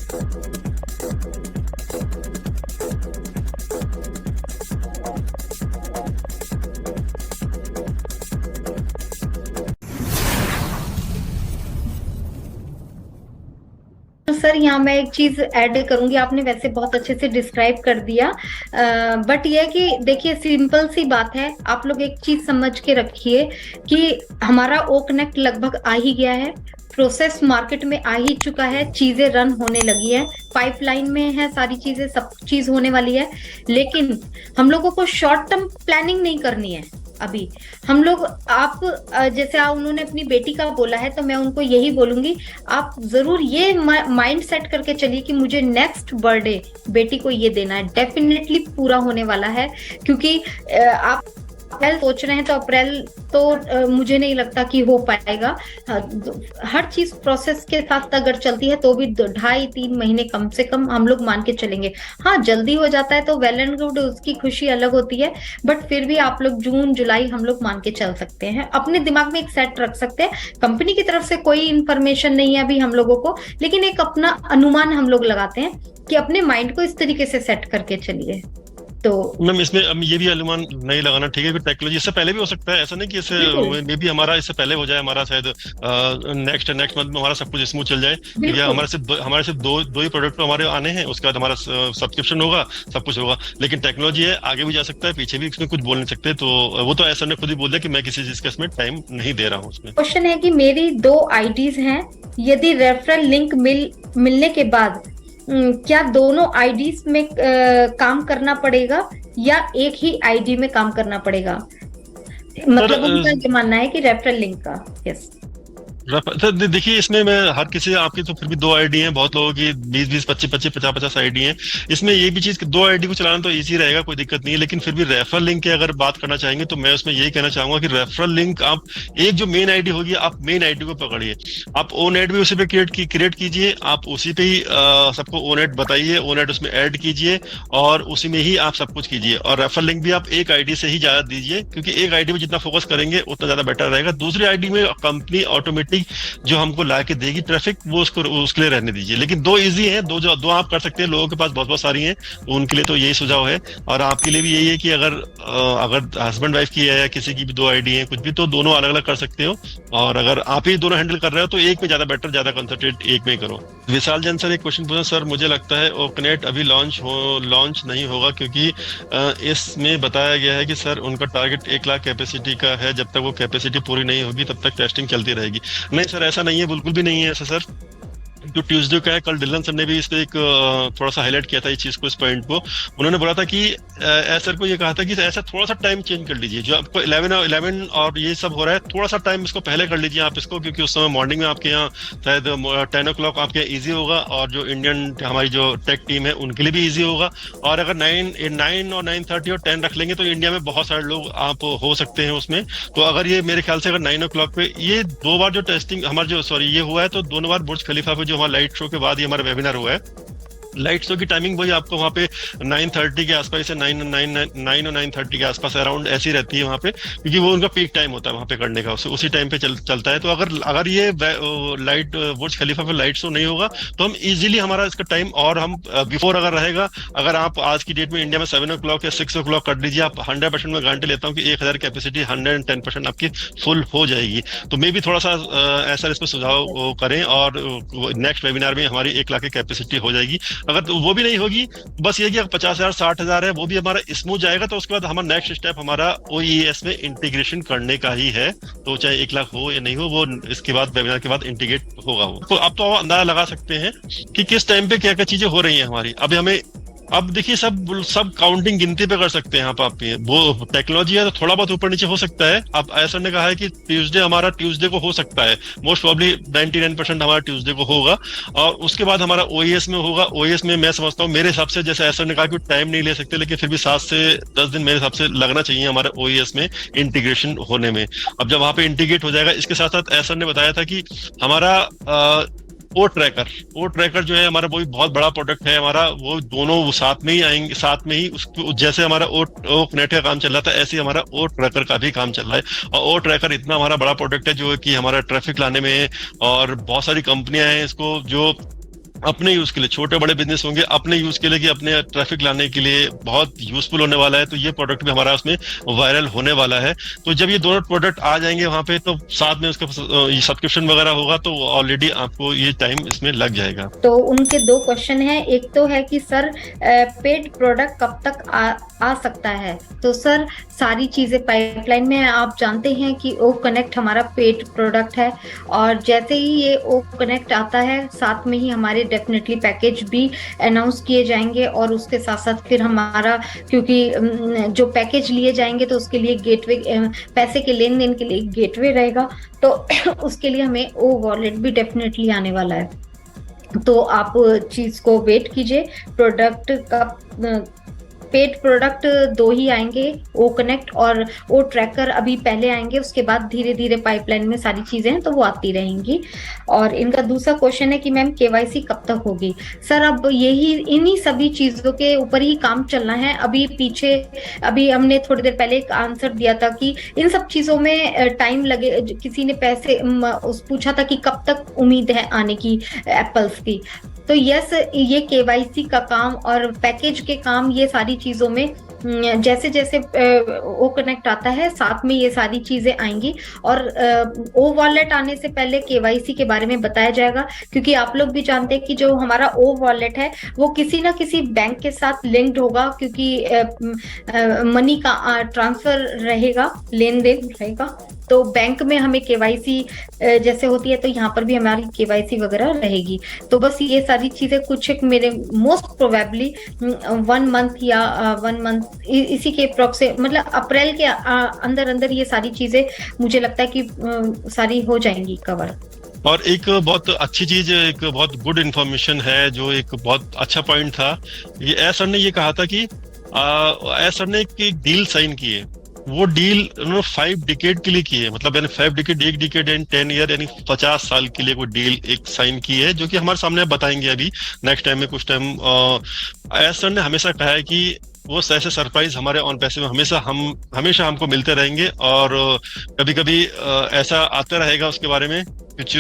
तो सर यहाँ मैं एक चीज ऐड करूंगी, आपने वैसे बहुत अच्छे से डिस्क्राइब कर दिया, बट ये है कि देखिए सिंपल सी बात है, आप लोग एक चीज समझ के रखिए कि हमारा ओ कनेक्ट लगभग आ ही गया है, प्रोसेस मार्केट में आ ही चुका है, चीजें रन होने लगी है, पाइपलाइन में है, सारी चीजें सब चीज होने वाली है। लेकिन हम लोगों को शॉर्ट टर्म प्लानिंग नहीं करनी है अभी। हम लोग आप जैसे उन्होंने अपनी बेटी का बोला है, तो मैं उनको यही बोलूंगी, आप जरूर ये माइंड सेट करके चलिए कि मुझे नेक्स्ट बर्थडे बेटी को ये देना है, डेफिनेटली पूरा होने वाला है। क्योंकि आप अप्रैल सोच रहे हैं तो अप्रैल तो मुझे नहीं लगता कि हो पाएगा। हर चीज प्रोसेस के साथ अगर चलती है तो भी 2.5-3 महीने कम से कम हम लोग मान के चलेंगे। हाँ, जल्दी हो जाता है तो वेल एंड गुड, उसकी खुशी अलग होती है, बट फिर भी आप लोग जून जुलाई हम लोग मान के चल सकते हैं, अपने दिमाग में एक सेट रख सकते हैं। कंपनी की तरफ से कोई इंफॉर्मेशन नहीं है अभी हम लोगों को, लेकिन एक अपना अनुमान हम लोग लगाते हैं कि अपने माइंड को इस तरीके से सेट करके चलिए। तो मैम इसमें अब ये भी अनुमान नहीं लगाना ठीक है कि टेक्नोलॉजी इससे पहले भी हो सकता है, ऐसा नहीं कि इससे मे भी हमारा इससे पहले हो जाए, हमारा शायद नेक्स्ट मंथ में हमारा सब कुछ स्मूथ चल जाए, क्योंकि हमारे सिर्फ दो ही प्रोडक्ट हमारे आने हैं, उसके बाद हमारा सब्सक्रिप्शन होगा, सब कुछ होगा। लेकिन टेक्नोलॉजी है, आगे भी जा सकता है, पीछे भी, इसमें कुछ बोल नहीं सकते। तो वो तो ऐसा ने खुद ही बोल दिया कि मैं किसी चीज का इसमें टाइम नहीं दे रहा हूँ। उसमें क्वेश्चन है कि मेरी 2 आईडीज हैं, यदि रेफरल लिंक मिलने के बाद क्या दोनों आईडीज में काम करना पड़ेगा या एक ही आईडी में काम करना पड़ेगा? मतलब उनका ये मानना है कि रेफरल लिंक का। यस देखिए, इसमें मैं हर किसी, आपकी तो फिर भी 2 आईडी हैं, बहुत लोगों की 20-20, 25-25, 50-50 आईडी हैं। इसमें ये भी चीज 2 आईडी को चलाना तो इजी रहेगा, कोई दिक्कत नहीं है। लेकिन फिर भी रेफरल लिंक की अगर बात करना चाहेंगे तो मैं उसमें यही कहना चाहूंगा कि रेफरल लिंक आप एक जो मेन आईडी होगी, आप मेन आईडी को पकड़िए, आप ओनेट भी उसी पे क्रिएट कीजिए, आप उसी पे ही सबको ओनेट बताइए, ओनेट उसमें ऐड कीजिए और उसी में ही आप सब कुछ कीजिए। और रेफरल लिंक भी आप एक आईडी से ही ज्यादा दीजिए, क्योंकि एक आईडी में जितना फोकस करेंगे उतना ज्यादा बेटर रहेगा। दूसरी आईडी में कंपनी ऑटोमेटिक जो हमको ला के देगी ट्रैफिक, वो उसके लिए रहने दीजिए। लेकिन 2 इजी हैं, दो आप कर सकते हैं, लोगों के पास बहुत बहुत सारी हैं, तो उनके लिए तो यही सुझाव है। और आपके लिए भी यही है कि अगर हस्बैंड वाइफ की है या किसी की भी 2 आईडी है कुछ भी, तो दोनों अलग अलग कर सकते हो। और अगर आप ही दोनों हैंडल कर रहे हो तो एक में ज्यादा बेटर, ज्यादा कंसंट्रेट एक में ही करो। विशाल जैन सर एक क्वेश्चन पूछा, सर मुझे लगता है ओकनेट अभी लॉन्च नहीं होगा, क्योंकि इसमें बताया गया है कि सर उनका टारगेट 1 लाख कैपेसिटी का है, जब तक वो कैपेसिटी पूरी नहीं होगी तब तक टेस्टिंग चलती रहेगी। नहीं सर, ऐसा नहीं है, बिल्कुल भी नहीं है ऐसा सर। जो ट्यूसडे का है, कल डिलन सर ने भी इस पे एक थोड़ा सा हाईलाइट किया था इस चीज को, इस पॉइंट को। उन्होंने बोला था कि सर को ये कहा था कि ऐसा थोड़ा सा टाइम चेंज कर लीजिए, जो आपको 11 और ये सब हो रहा है, थोड़ा सा टाइम इसको पहले कर लीजिए आप इसको, क्योंकि उस समय मॉर्निंग में आपके यहाँ शायद 10 o'clock आपके यहाँ ईजी होगा, और जो इंडियन हमारी जो टेक टीम है उनके लिए भी ईजी होगा। और अगर 9 और 9:30 और 10 रख लेंगे तो इंडिया में बहुत सारे लोग आप हो सकते हैं उसमें। तो अगर ये मेरे ख्याल से अगर 9 o'clock पे ये 2 बार जो टेस्टिंग हमारा ये हुआ है, तो दोनों बार बुर्ज खलीफा पे जो हमारा लाइट शो के बाद ही हमारा वेबिनार हुआ है। लाइट शो की टाइमिंग वही आपको वहाँ पे 9:30 के आसपास, 9 और 9:30 के आसपास अराउंड ऐसी रहती है वहाँ पे, क्योंकि वो उनका पीक टाइम होता है वहाँ पे करने का, उसी टाइम पे चलता है। तो अगर ये लाइट बुर्ज खलीफा पे लाइट शो नहीं होगा तो हम इजीली हमारा इसका टाइम, और हम बिफोर अगर रहेगा, अगर आप आज की डेट में इंडिया में 7 o'clock या 6 o'clock कर दीजिए, आप 100% में गारंटी लेता हूँ कि 1000 कैपेसिटी 110% आपकी फुल हो जाएगी। तो मे भी थोड़ा सा ऐसा इस पर सुझाव करें, और नेक्स्ट वेबिनार में हमारी 1 लाख की कैपेसिटी हो जाएगी। अगर तो वो भी नहीं होगी, बस ये कि 50,000 60,000 है, वो भी हमारा स्मूथ जाएगा, तो उसके बाद हमारा नेक्स्ट स्टेप हमारा OES में इंटीग्रेशन करने का ही है। तो चाहे 1 लाख हो या नहीं हो, वो इसके बाद वेबिनार के बाद इंटीग्रेट होगा वो। तो अब तो अंदाजा लगा सकते हैं कि किस टाइम पे क्या क्या चीजें हो रही हैं हमारी। अब देखिए, सब काउंटिंग गिनती पे कर सकते हैं आप वो टेक्नोलॉजी है तो थोड़ा बहुत ऊपर नीचे हो सकता है। अब ऐसा ने कहा है कि ट्यूसडे को हो सकता है, मोस्ट प्रोबेबली 99% हमारा ट्यूसडे को होगा, और उसके बाद हमारा OES में होगा। OES में मैं समझता हूँ, मेरे हिसाब से, जैसे ऐसा ने कहा कि टाइम नहीं ले सकते, लेकिन फिर भी 7 से 10 दिन मेरे हिसाब से लगना चाहिए हमारे OES में इंटीग्रेशन होने में। अब जब वहां पे इंटीग्रेट हो जाएगा, इसके साथ साथ ऐसा ने बताया था कि हमारा ओ ट्रैकर जो है हमारा, वो भी बहुत बड़ा प्रोडक्ट है हमारा, वो दोनों साथ में ही आएंगे, साथ में ही उसको, जैसे हमारा ओ कनेक्ट का काम चल रहा था, ऐसे ही हमारा ओ ट्रैकर का भी काम चल रहा है। और ओ ट्रैकर इतना हमारा बड़ा प्रोडक्ट है जो कि हमारा ट्रैफिक लाने में, और बहुत सारी कंपनियां हैं इसको जो अपने यूज के लिए, छोटे बड़े बिजनेस होंगे अपने यूज के लिए, कि अपने ट्रैफिक लाने के लिए बहुत यूजफुल होने वाला है। तो ये प्रोडक्ट भी हमारा उसमें वायरल होने वाला है। तो जब ये दोनों प्रोडक्ट आ जाएंगे वहां पे, तो साथ में उसका ये सब्सक्रिप्शन वगैरह होगा, तो ऑलरेडी आपको ये टाइम इसमें लग जाएगा। तो उनके दो क्वेश्चन हैं। एक तो है कि सर पेड प्रोडक्ट कब तक आ सकता है? तो सर सारी चीजें पाइपलाइन में है। आप जानते हैं कि ओ कनेक्ट हमारा पेड प्रोडक्ट है, और जैसे ही ये ओ कनेक्ट आता है साथ में ही हमारे डेफिनेटली पैकेज भी अनाउंस किए जाएंगे। और उसके साथ साथ फिर हमारा, क्योंकि जो पैकेज लिए जाएंगे तो उसके लिए गेटवे, पैसे के लेन देन के लिए गेटवे रहेगा, तो उसके लिए हमें ओ वॉलेट भी डेफिनेटली आने वाला है। तो आप चीज को वेट कीजिए। प्रोडक्ट का पेड प्रोडक्ट दो ही आएंगे, ओ कनेक्ट और ओ ट्रैकर अभी पहले आएंगे, उसके बाद धीरे धीरे पाइपलाइन में सारी चीजें हैं तो वो आती रहेंगी। और इनका दूसरा क्वेश्चन है कि मैम केवाईसी कब तक होगी? सर अब यही इन्हीं सभी चीजों के ऊपर ही काम चलना है। अभी पीछे, अभी हमने थोड़ी देर पहले एक आंसर दिया था कि इन सब चीजों में टाइम लगे। किसी ने पैसे पूछा था कि कब तक उम्मीद है आने की एप्पल्स की। तो यस, ये केवाईसी का काम और पैकेज के काम, ये सारी चीजों में जैसे जैसे ओ कनेक्ट आता है साथ में ये सारी चीजें आएंगी। और ओ वॉलेट आने से पहले केवाईसी के बारे में बताया जाएगा, क्योंकि आप लोग भी जानते हैं कि जो हमारा ओ वॉलेट है वो किसी ना किसी बैंक के साथ लिंक्ड होगा, क्योंकि मनी का ट्रांसफर रहेगा, लेन देन रहेगा। तो बैंक में हमें केवाईसी जैसे होती है, तो यहाँ पर भी हमारी केवाईसी वगैरह रहेगी। तो बस ये सारी चीजें कुछ एक मेरे मोस्ट प्रोबेबली 1 मंथ या 1 मंथ इसी के अप्रोक्स, मतलब अप्रैल के अंदर अंदर ये सारी चीजें मुझे लगता है कि सारी हो जाएंगी कवर। और एक बहुत अच्छी चीज, एक बहुत गुड इन्फॉर्मेशन है, जो एक बहुत अच्छा पॉइंट था। ये एस सर ने ये कहा था कि एस सर ने एक डील साइन की है। वो डील उन्होंने 5 डिकेड के लिए की है, मतलब यानी 5 डिकेड, 1 डिकेड एंड 10 ईयर, यानी 50 साल के लिए कोई डील एक साइन की है, जो कि हमारे सामने बताएंगे अभी नेक्स्ट टाइम में कुछ टाइम। एस सर ने हमेशा कहा है कि वो ऐसे सरप्राइज हमारे ऑन पैसे में हमेशा हमको मिलते रहेंगे। और कभी कभी ऐसा आता रहेगा उसके बारे में कुछ,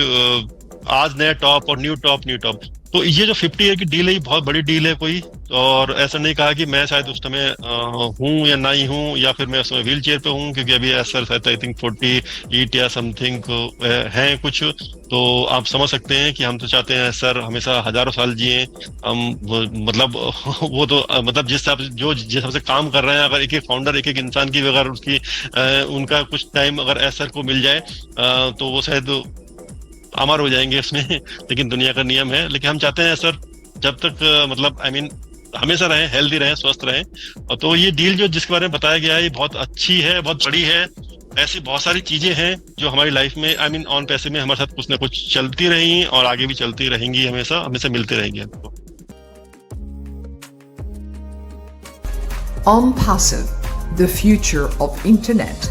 आज नया टॉप और न्यू टॉप। तो ये जो 50 ईयर की डील है, ये बहुत बड़ी डील है कोई। और ऐसा नहीं कहा कि मैं शायद उस समय हूँ या नहीं हूँ, या फिर मैं उस समय व्हील चेयर पे हूँ, क्योंकि अभी ऐसा आई थिंक 48 या समथिंग है कुछ। तो आप समझ सकते हैं कि हम तो चाहते हैं सर हमेशा हजारों साल जिए हम। मतलब वो तो मतलब जिस हिसाब से काम कर रहे हैं, अगर एक एक फाउंडर, एक एक इंसान की अगर उसकी उनका कुछ टाइम अगर एसर को मिल जाए तो वो शायद अमर हो जाएंगे इसमें। लेकिन दुनिया का नियम है। लेकिन हम चाहते हैं सर जब तक मतलब हमेशा रहें, हेल्दी रहें, स्वस्थ रहें। और तो ये डील जो जिसके बारे में बताया गया है, ये बहुत अच्छी है, बहुत बड़ी है। ऐसी बहुत सारी चीजें हैं जो हमारी लाइफ में ऑन पैसे में हमारे साथ कुछ ना कुछ चलती रही और आगे भी चलती रहेंगी, हमेशा मिलते रहेंगे हमको। On Passive, the future of internet.